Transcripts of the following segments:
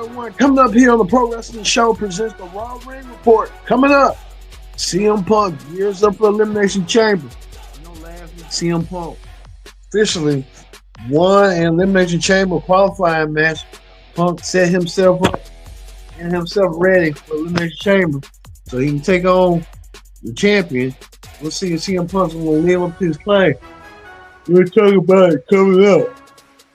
everyone. Coming up here on the Pro Wrestling Show presents the Raw Ring Report. Coming up, CM Punk gears up for Elimination Chamber. Last week CM Punk officially won an Elimination Chamber qualifying match. Punk set himself up and himself ready for Elimination Chamber so he can take on the champion. We'll see if CM Punk's going to live up to his claim. We'll talk about it coming up.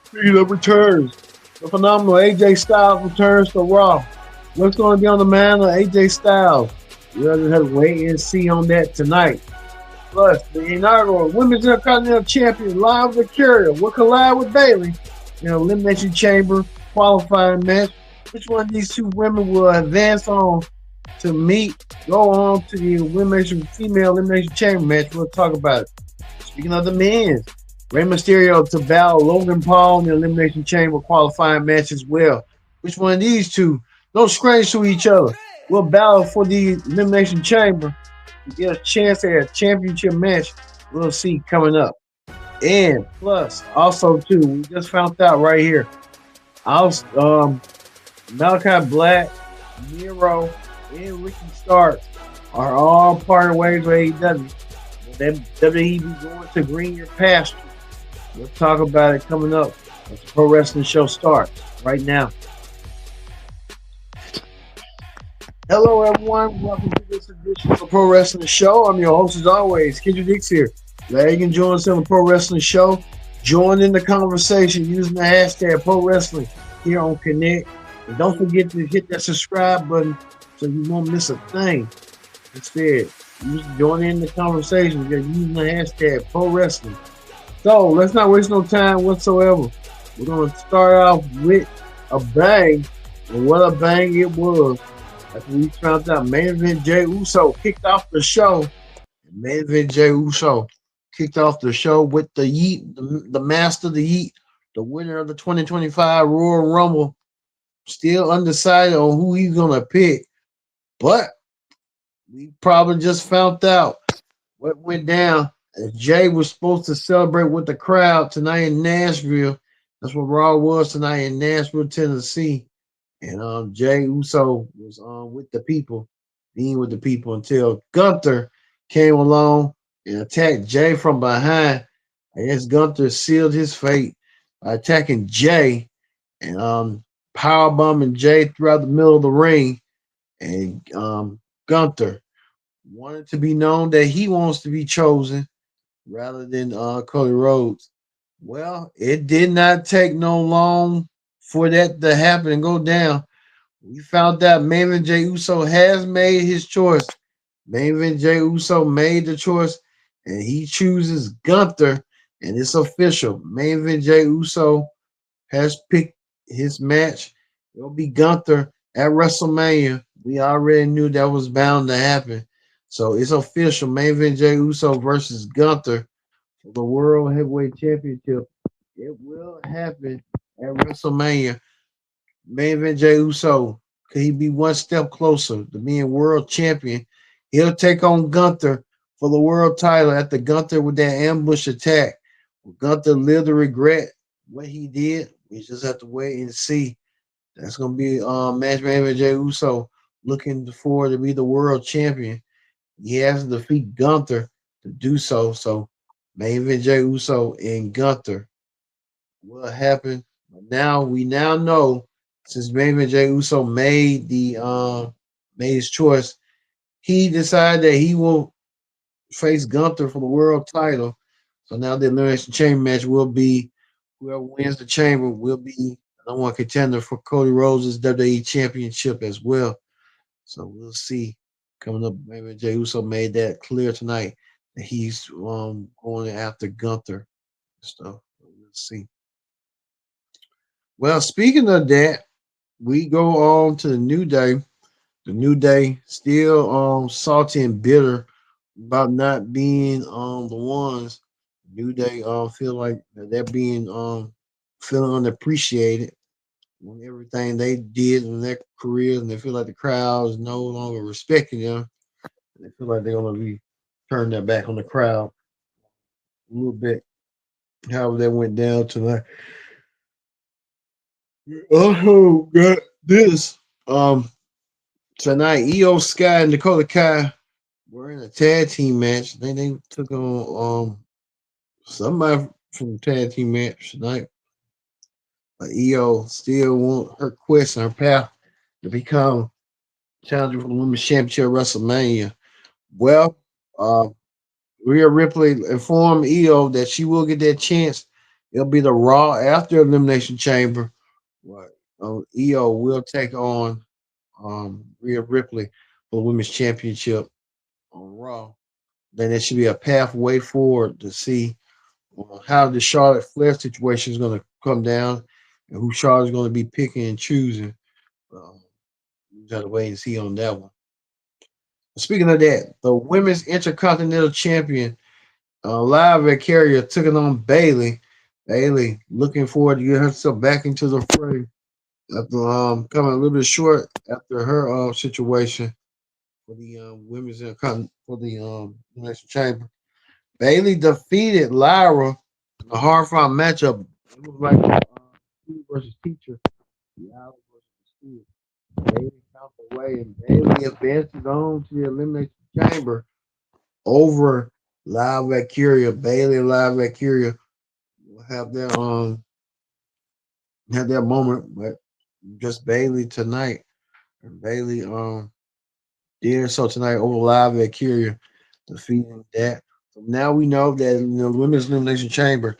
Speaking of returns, the phenomenal AJ Styles returns to Raw. What's going to be on the mind of AJ Styles? We'll just have to wait and see on that tonight. Plus, the inaugural Women's Intercontinental Champion, Live Victoria, will collide with Bayley in an Elimination Chamber qualifying match. Which one of these two women will advance on to go on to the female Elimination Chamber match? We'll talk about it. Speaking of the men, Rey Mysterio to battle Logan Paul in the Elimination Chamber qualifying match as well. Which one of these two, no strange to each other, will battle for the Elimination Chamber to get a chance at a championship match? We'll see coming up. And plus, also too, we just found out right here, Malachi Black, Miro, and Ricky Starks are all part of ways with AEW. WWE be going to greener pasture. We'll talk about it coming up as the Pro Wrestling Show starts right now. Hello, everyone. Welcome to this edition of the Pro Wrestling Show. I'm your host, as always, Kendrick Dix here. Glad you can join us on the Pro Wrestling Show. Join in the conversation using the hashtag Pro Wrestling here on Connect. And don't forget to hit that subscribe button so you won't miss a thing. Instead, join in the conversation using the hashtag Pro Wrestling. So let's not waste no time whatsoever. We're going to start off with a bang. And what a bang it was. After we found out main event Jey USO kicked off the show. Main event Jey USO kicked off the show with the Yeet, the master of the Yeet, the winner of the 2025 Royal Rumble. Still undecided on who he's going to pick. But we probably just found out what went down. Jay was supposed to celebrate with the crowd tonight in Nashville. That's what Raw was tonight in Nashville, Tennessee. And Jey USO was with the people, being with the people until Gunther came along and attacked Jay from behind. I guess Gunther sealed his fate by attacking Jay and powerbombing Jay throughout the middle of the ring. And Gunther wanted to be known that he wants to be chosen rather than Cody Rhodes. Well, it did not take no long for that to happen and go down. We found out main event Jey USO has made his choice. Main event Jey USO made the choice, and he chooses Gunther, and it's official. Main event Jey USO has picked his match. It'll be Gunther at WrestleMania. We already knew that was bound to happen. So it's official. Main event Jey USO versus Gunther for the World Heavyweight Championship. It will happen at WrestleMania. Main event Jey USO, could he be one step closer to being world champion? He'll take on Gunther for the world title after Gunther with that ambush attack. Will Gunther live to regret what he did? We just have to wait and see. That's going to be match main event Jey USO looking forward to be the world champion. He has to defeat Gunther to do so. So main event Jey USO and Gunther will happen. But now we know, since main event Jey USO made his choice, he decided that he will face Gunther for the world title. So now the Elimination Chamber match will be whoever wins the chamber will be number one contender for Cody Rhodes' WWE Championship as well. So we'll see. Coming up, maybe Jey USO made that clear tonight that he's going after Gunther. So we'll see. Well, speaking of that, we go on to the New Day. The New Day still salty and bitter about not being the ones. New Day feel like they're being feeling unappreciated on everything they did in their careers, and they feel like the crowd is no longer respecting them. They feel like they're gonna be turning their back on the crowd a little bit. However, that went down tonight. Oh, This tonight, Io Sky and Dakota Kai were in a tag team match. They took on somebody from the tag team match tonight. But Io still want her quest and her path to become challenger for the Women's Championship at WrestleMania. Well, Rhea Ripley informed Io that she will get that chance. It'll be the Raw after Elimination Chamber. What Io will take on Rhea Ripley for the Women's Championship on Raw. Then there should be a pathway forward to see how the Charlotte Flair situation is going to come down and who Charlotte's going to be picking and choosing. We got to wait and see on that one. Speaking of that, the Women's Intercontinental Champion Live at Carrier took it on Bailey. Bailey looking forward to get herself back into the fray after coming a little bit short after her situation for the women's for the national chamber. Bailey defeated Lyra in a hard fought matchup. It was like student versus teacher. The hour versus the school. Bailey found the way, and Bailey advances on to the elimination chamber over Live at Curia. Bailey and Live at Curia will have their moment, but just Bailey tonight. And Bailey did so tonight over Live at Curia, defeating that. So now we know that in the women's elimination chamber,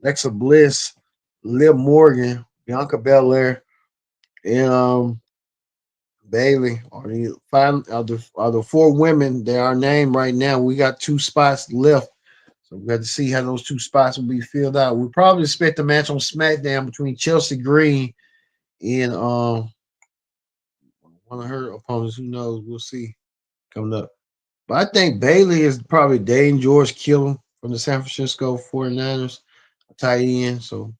Alexa Bliss, Liv Morgan, Bianca Belair, and Bailey are the four women that are named right now. We got two spots left. So we got to see how those two spots will be filled out. We probably expect a match on SmackDown between Chelsea Green and one of her opponents. Who knows? We'll see coming up. But I think Bailey is probably Dane George Kittle from the San Francisco 49ers, a tight end. So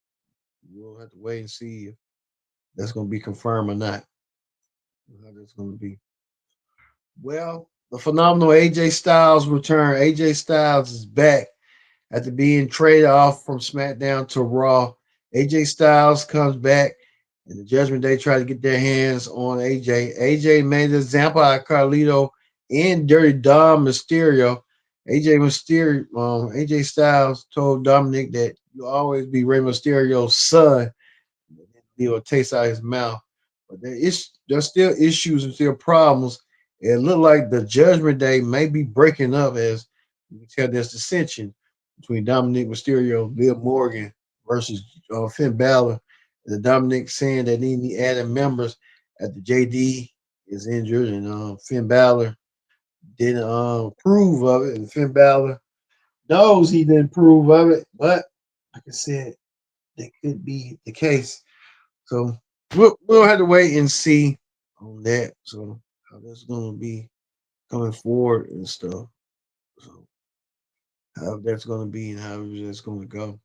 we'll have to wait and see if that's going to be confirmed or not. How that's going to be. Well, the phenomenal AJ Styles return. AJ Styles is back after being traded off from SmackDown to Raw. AJ Styles comes back, and the Judgment Day try to get their hands on AJ. AJ made an example out of Carlito and Dirty Dom Mysterio. AJ Styles told Dominic that you'll always be Rey Mysterio's son. He will taste out his mouth. But there's still issues and still problems. It looked like the Judgment Day may be breaking up as you can tell there's dissension between Dominic Mysterio, Liv Morgan versus Finn Balor. The Dominic saying that they need added members after JD is injured and Finn Balor didn't approve of it. And Finn Balor knows he didn't approve of it, but like I said, that could be the case. So we'll have to wait and see on that. So how that's gonna be coming forward and stuff. So how that's gonna be and how that's gonna go.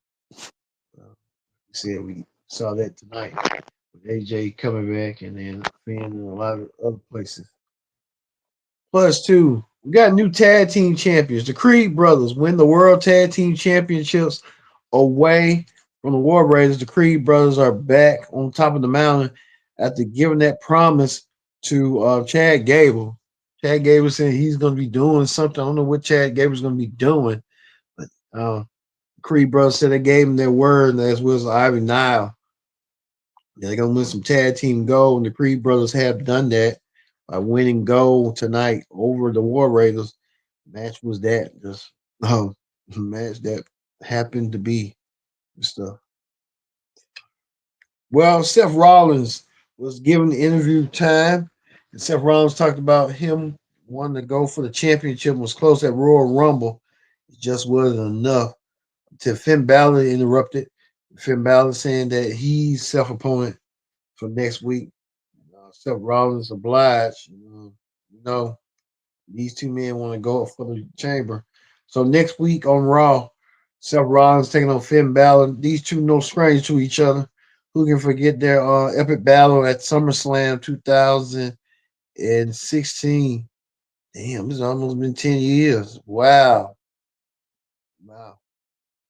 We said we saw that tonight with AJ coming back and then Finn and a lot of other places. Plus two, we got new tag team champions. The Creed brothers win the World Tag Team Championships away from the War Raiders. The Creed brothers are back on top of the mountain after giving that promise to Chad Gable. Chad Gable said he's going to be doing something. I don't know what Chad Gable's going to be doing, but Creed brothers said they gave him their word, and as well as Ivy Nile. They're going to win some tag team gold, and the Creed brothers have done that by winning gold tonight over the War Raiders. Match was that just match that happened to be stuff. Well, Seth Rollins was given the interview time, and Seth Rollins talked about him wanting to go for the championship. Was close at Royal Rumble. It just wasn't enough. Until Finn Balor interrupted. Finn Balor saying that he's self-opponent for next week. Seth Rollins obliged. These two men want to go for the chamber. So next week on Raw, Seth Rollins taking on Finn Balor. These two no strange to each other. Who can forget their epic battle at SummerSlam 2016? Damn, it's almost been 10 years. Wow.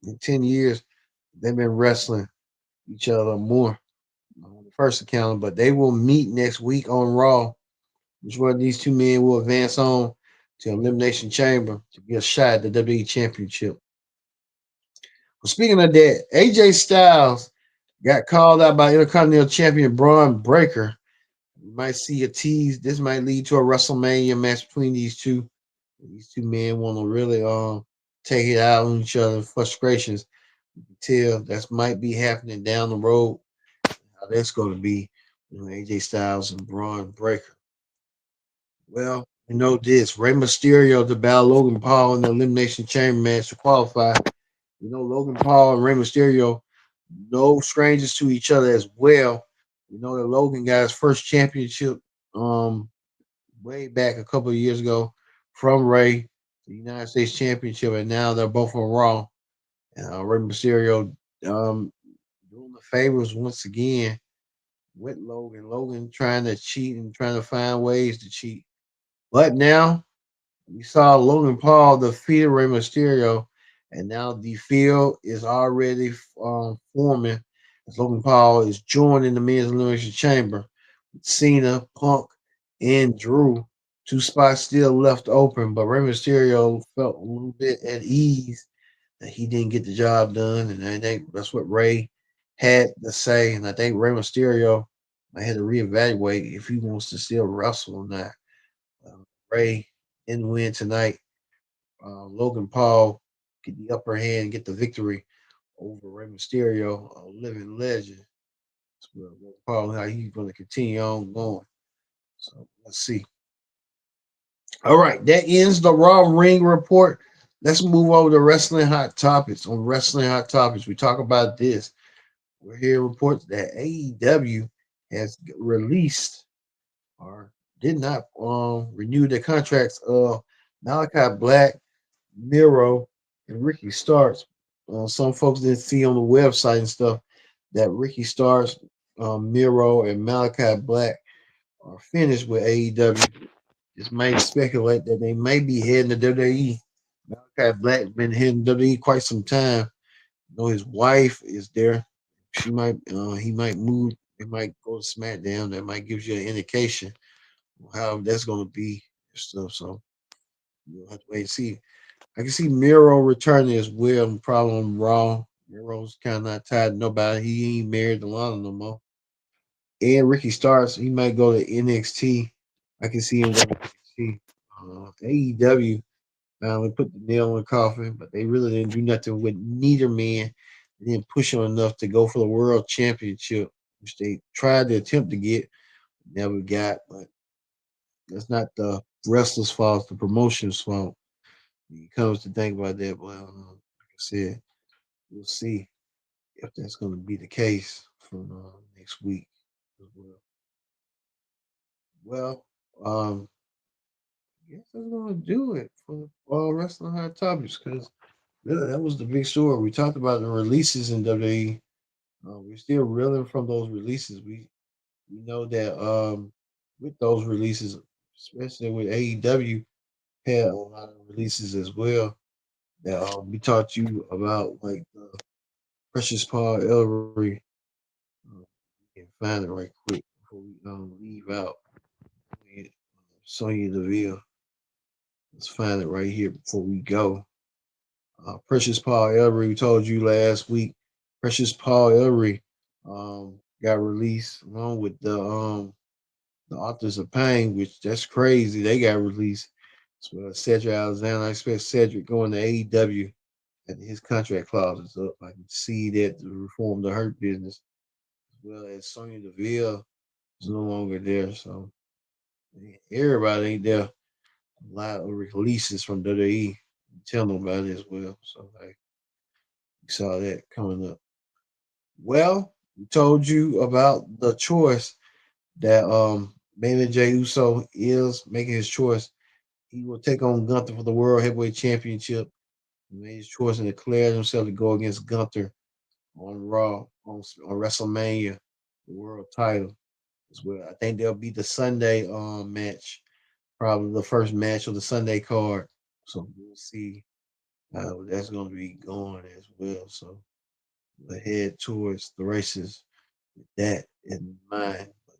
In 10 years, they've been wrestling each other more. first encounter, but they will meet next week on Raw. Which one of these two men will advance on to Elimination Chamber to get a shot at the WWE Championship. Well, speaking of that, AJ Styles got called out by Intercontinental Champion Braun Breaker. You might see a tease. This might lead to a WrestleMania match between these two. These two men want to really take it out on each other, frustrations. You can tell that might be happening down the road. How that's going to be, AJ Styles and Braun Breaker. Well, you know this. Rey Mysterio to battle Logan Paul in the Elimination Chamber match to qualify. You know, Logan Paul and Rey Mysterio, no strangers to each other as well. You know that Logan got his first championship way back a couple of years ago from Rey, the United States Championship, and now they're both on Raw. Rey Mysterio doing the favors once again with Logan. Logan trying to cheat and trying to find ways to cheat. But now we saw Logan Paul defeat Rey Mysterio, and now the field is already forming as Logan Paul is joining the men's elimination chamber with Cena, Punk, and Drew. Two spots still left open, but Rey Mysterio felt a little bit at ease that he didn't get the job done, and I think that's what Rey had to say. And I think Rey Mysterio might have to reevaluate if he wants to still wrestle or not. Rey didn't win tonight. Logan Paul get the upper hand, get the victory over Rey Mysterio, a living legend. So Logan Paul, how he's going to continue on going. So let's see. All right, that ends the Raw Ring Report. Let's move over to Wrestling Hot Topics. On Wrestling Hot Topics, we talk about this. We're here reports that AEW has released or did not renew their contracts of Malachi Black, Miro, and Ricky Starks. Some folks didn't see on the website and stuff that Ricky Starks, Miro, and Malachi Black are finished with AEW. This might speculate that they may be heading to WWE. Malachi Black's been heading to WWE quite some time. You know, his wife is there. He might move. It might go to SmackDown. That might give you an indication of how that's going to be and stuff. So you'll have to wait and see. I can see Miro returning as well. Probably on Raw. Miro's kind of not tied to nobody. He ain't married to Lana no more. And Ricky Starks, he might go to NXT. I can see him going to NXT. AEW finally put the nail in the coffin, but they really didn't do nothing with neither man. They didn't push him enough to go for the world championship, which they tried to attempt to get, never got. But that's not the wrestler's fault, it's the promotion's fault. When it comes to think about that, well, like I said, we'll see if that's going to be the case for next week as well. Well, I guess that's going to do it for all wrestling hot topics because really that was the big story. We talked about the releases in WWE. We're still reeling from those releases. We know that with those releases, especially with AEW, had a lot of releases as well that we talked to you about, like Precious Paul Ellery. Uh, can find it right quick before we leave out. Sonya Deville. Let's find it right here before we go. Precious Paul Ellery, we told you last week. Precious Paul Ellery got released along with the Authors of Pain, which that's crazy. They got released. So Cedric Alexander, I expect Cedric going to AEW and his contract clause is up. I can see that to reform the Hurt business, as well as Sonya Deville is no longer there. So everybody ain't there. A lot of releases from WWE. Tell them about it as well. So like we saw that coming up. Well, we told you about the choice that Jey USO is making his choice. He will take on Gunther for the World Heavyweight Championship. He made his choice and declared himself to go against Gunther on Raw on WrestleMania, the world title as well. I think there'll be the Sunday match, probably the first match of the Sunday card. So we'll see how that's going to be going as well. So we'll head towards the races with that in mind. But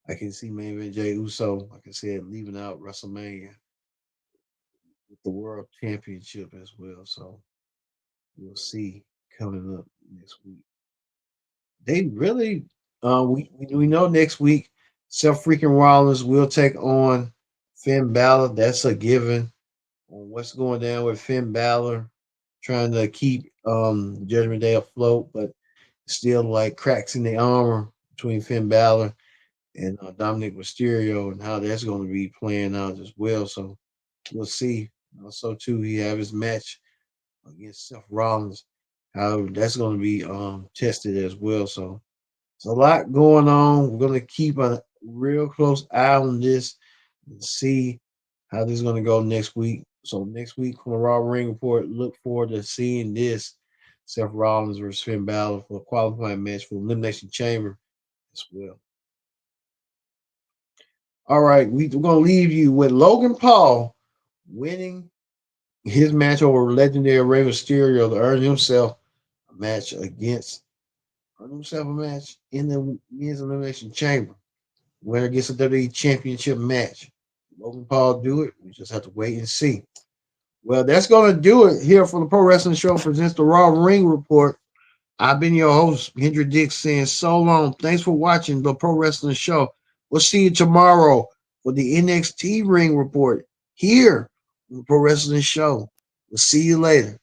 I can see maybe Jey USO, like I said, leaving out WrestleMania with the World Championship as well. So we'll see coming up next week. They really, we know next week, Seth freaking Rollins will take on Finn Balor. That's a given. On what's going down with Finn Balor, trying to keep Judgment Day afloat, but still like cracks in the armor between Finn Balor and Dominic Mysterio, and how that's going to be playing out as well. So we'll see. Also, too, he have his match against Seth Rollins, how that's going to be tested as well. So it's a lot going on. We're going to keep a real close eye on this and see how this is going to go next week. So next week on the Raw Ring Report, look forward to seeing this Seth Rollins versus Finn Balor for a qualifying match for Elimination Chamber as well. All right, we're going to leave you with Logan Paul winning his match over legendary Rey Mysterio to earn himself a match in the men's elimination chamber. Winner gets a WWE Championship match. Logan Paul do it. We just have to wait and see. Well, that's going to do it here for the Pro Wrestling Show presents the Raw Ring Report. I've been your host, Hendra Dix, saying so long. Thanks for watching the Pro Wrestling Show. We'll see you tomorrow for the NXT Ring Report here on the Pro Wrestling Show. We'll see you later.